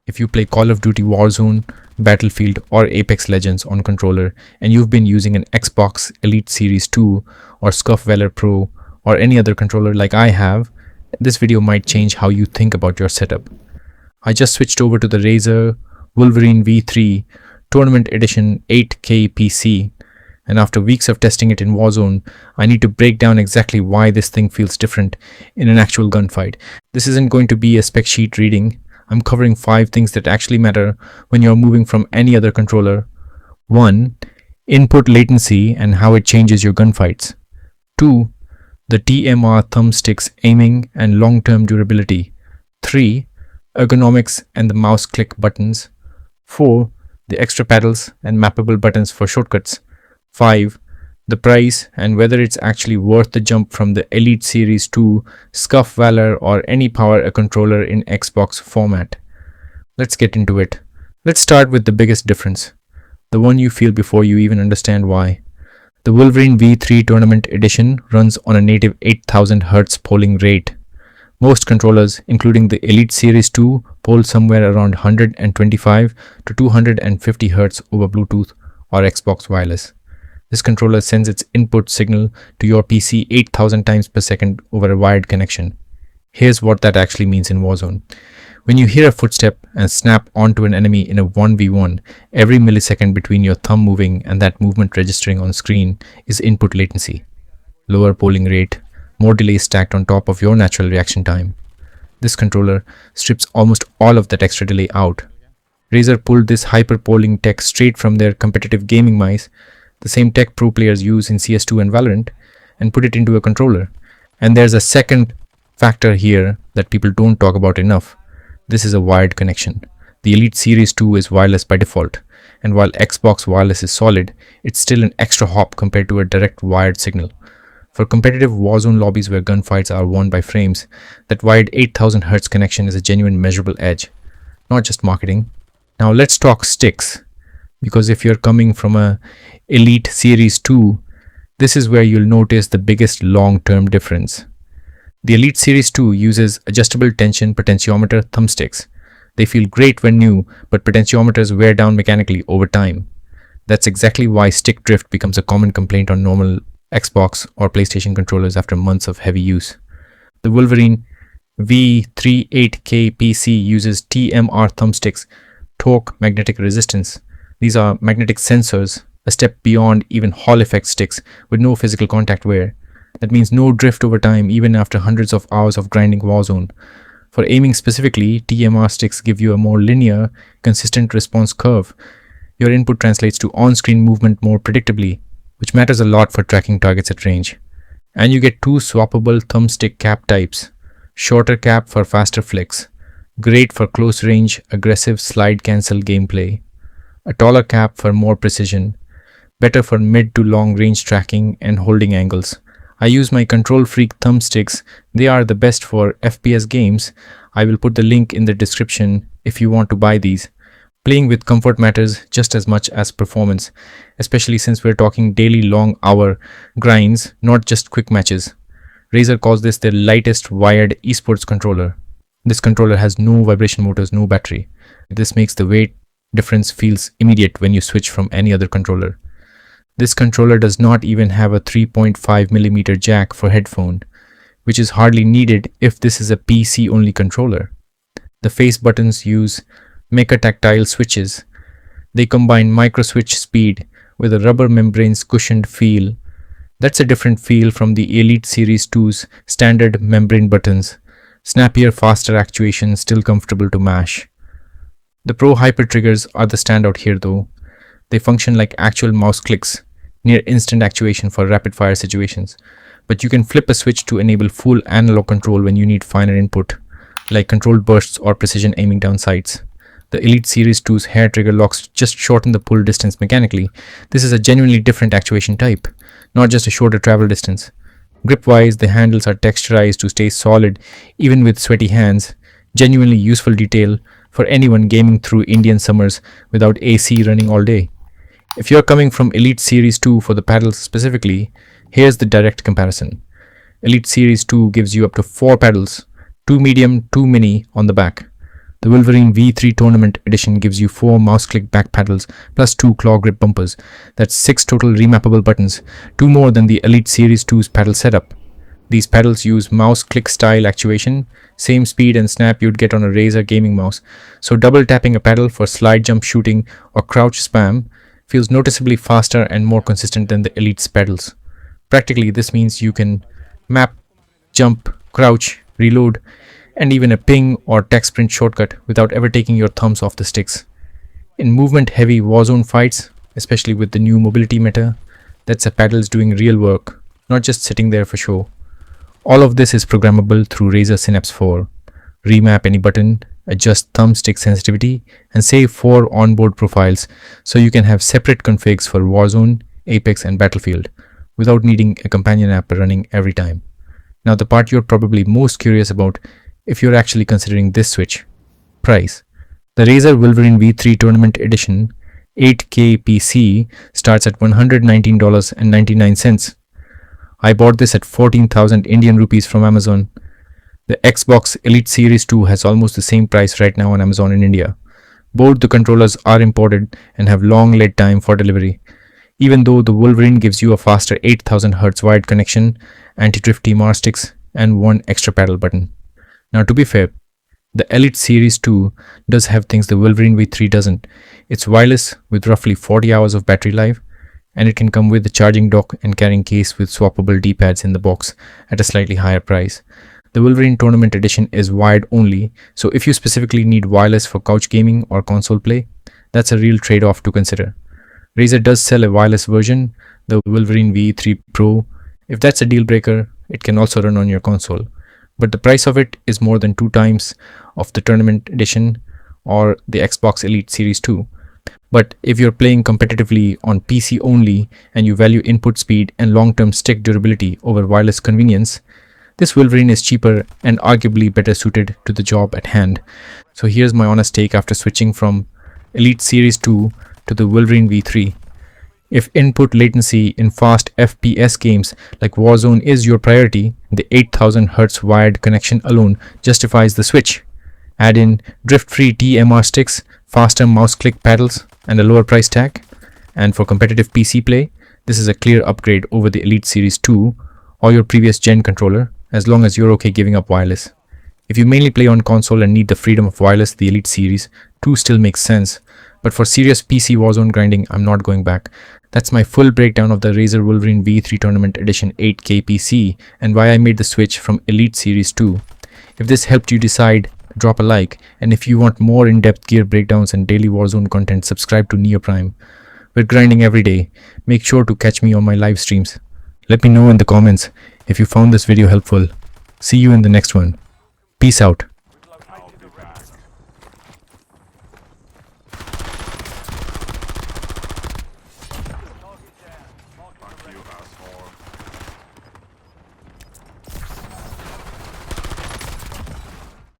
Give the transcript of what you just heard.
If you play Call of Duty Warzone, Battlefield, or Apex Legends on controller and you've been using an Xbox Elite Series 2 or Scuf Envision Pro or any other controller like I have, this video might change how you think about your setup. I just switched over to the Razer Wolverine V3 Tournament Edition 8K PC, and after weeks of testing it in Warzone, I need to break down exactly why this thing feels different in an actual gunfight. This isn't going to be a spec sheet reading. I'm covering 5 things that actually matter when you're moving from any other controller. 1. Input latency and how it changes your gunfights. 2. The TMR thumbsticks aiming and long-term durability. 3. Ergonomics and the mouse click buttons. 4. The extra paddles and mappable buttons for shortcuts. 5. The price and whether it's actually worth the jump from the Elite Series 2, Scuf Valor, or any power a controller in Xbox format. Let's get into it. Let's start with the biggest difference, the one you feel before you even understand why. The Wolverine V3 Tournament Edition runs on a native 8000 Hz polling rate. Most controllers, including the Elite Series 2, poll somewhere around 125 to 250 Hz over Bluetooth or Xbox Wireless. This controller sends its input signal to your PC 8000 times per second over a wired connection. Here's what that actually means in Warzone. When you hear a footstep and snap onto an enemy in a 1v1, every millisecond between your thumb moving and that movement registering on screen is input latency. Lower polling rate, more delay stacked on top of your natural reaction time. This controller strips almost all of that extra delay out. Razer pulled this hyper-polling tech straight from their competitive gaming mice, the same tech pro players use in CS2 and Valorant, and put it into a controller. And there's a second factor here that people don't talk about enough. This is a wired connection. The Elite Series 2 is wireless by default, and while Xbox Wireless is solid, it's still an extra hop compared to a direct wired signal. For competitive Warzone lobbies where gunfights are won by frames, that wired 8000 Hz connection is a genuine measurable edge, not just marketing. Now let's talk sticks, because if you're coming from a Elite Series 2, this is where you'll notice the biggest long-term difference. The Elite Series 2 uses adjustable tension potentiometer thumbsticks. They feel great when new, but potentiometers wear down mechanically over time. That's exactly why stick drift becomes a common complaint on normal Xbox or PlayStation controllers after months of heavy use. The Wolverine V3 8K PC uses TMR thumbsticks, torque magnetic resistance. These are magnetic sensors, a step beyond even Hall effect sticks with no physical contact wear. That means no drift over time even after hundreds of hours of grinding Warzone. For aiming specifically, TMR sticks give you a more linear, consistent response curve. Your input translates to on-screen movement more predictably, which matters a lot for tracking targets at range. And you get 2 swappable thumbstick cap types. Shorter cap for faster flicks, great for close range, aggressive slide cancel gameplay. A taller cap for more precision, better for mid to long range tracking and holding angles. I use my Control Freak thumbsticks. They are the best for FPS games. I will put the link in the description if you want to buy these. Playing with comfort matters just as much as performance, especially since we're talking daily long hour grinds, not just quick matches. Razer calls this their lightest wired esports controller. This controller has no vibration motors, no battery. This makes the weight difference feels immediate when you switch from any other controller. This controller does not even have a 3.5mm jack for headphone, which is hardly needed if this is a PC-only controller. The face buttons use Mecha-Tactile switches. They combine micro-switch speed with a rubber membrane's cushioned feel. That's a different feel from the Elite Series 2's standard membrane buttons. Snappier, faster actuation, still comfortable to mash. The Pro Hyper triggers are the standout here though. They function like actual mouse clicks, near instant actuation for rapid fire situations. But you can flip a switch to enable full analog control when you need finer input, like controlled bursts or precision aiming down sights. The Elite Series 2's hair trigger locks just shorten the pull distance mechanically. This is a genuinely different actuation type, not just a shorter travel distance. Grip-wise, the handles are texturized to stay solid even with sweaty hands. Genuinely useful detail for anyone gaming through Indian summers without AC running all day. If you're coming from Elite Series 2 for the paddles specifically, here's the direct comparison. Elite Series 2 gives you up to 4 paddles, 2 medium, 2 mini on the back. The Wolverine V3 Tournament Edition gives you 4 mouse click back paddles plus 2 claw grip bumpers. That's 6 total remappable buttons, 2 more than the Elite Series 2's paddle setup. These paddles use mouse click style actuation, same speed and snap you'd get on a Razer gaming mouse, so double tapping a paddle for slide jump shooting or crouch spam feels noticeably faster and more consistent than the Elite's pedals. Practically, this means you can map, jump, crouch, reload, and even a ping or text sprint shortcut without ever taking your thumbs off the sticks. In movement-heavy Warzone fights, especially with the new mobility meta, that's a paddles doing real work, not just sitting there for show. All of this is programmable through Razer Synapse 4. Remap any button, adjust thumbstick sensitivity, and save 4 onboard profiles so you can have separate configs for Warzone, Apex, and Battlefield without needing a companion app running every time. Now, the part you're probably most curious about if you're actually considering this switch: price. The Razer Wolverine V3 Tournament Edition 8K PC starts at $119.99. I bought this at 14,000 Indian rupees from Amazon. The Xbox Elite Series 2 has almost the same price right now on Amazon in India. Both the controllers are imported and have long lead time for delivery. Even though the Wolverine gives you a faster 8000 Hz wired connection, anti-drift TMR sticks, and 1 extra paddle button. Now, to be fair, the Elite Series 2 does have things the Wolverine V3 doesn't. It's wireless with roughly 40 hours of battery life, and it can come with a charging dock and carrying case with swappable D-pads in the box at a slightly higher price. The Wolverine Tournament Edition is wired only, so if you specifically need wireless for couch gaming or console play, that's a real trade-off to consider. Razer does sell a wireless version, the Wolverine V3 Pro. If that's a deal breaker, it can also run on your console. But the price of it is more than 2 times of the Tournament Edition or the Xbox Elite Series 2. But if you're playing competitively on PC only and you value input speed and long-term stick durability over wireless convenience, this Wolverine is cheaper and arguably better suited to the job at hand. So here's my honest take after switching from Elite Series 2 to the Wolverine V3. If input latency in fast FPS games like Warzone is your priority, the 8000 Hz wired connection alone justifies the switch. Add in drift-free TMR sticks, faster mouse click paddles, and a lower price tag, and for competitive PC play, this is a clear upgrade over the Elite Series 2 or your previous gen controller, as long as you're okay giving up wireless. If you mainly play on console and need the freedom of wireless, the Elite Series 2 still makes sense, but for serious PC Warzone grinding, I'm not going back. That's my full breakdown of the Razer Wolverine V3 Tournament Edition 8K PC and why I made the switch from Elite Series 2. If this helped you decide, drop a like, and if you want more in-depth gear breakdowns and daily Warzone content, subscribe to Neoprime. We're grinding every day. Make sure to catch me on my live streams. Let me know in the comments if you found this video helpful. See you in the next one. Peace out.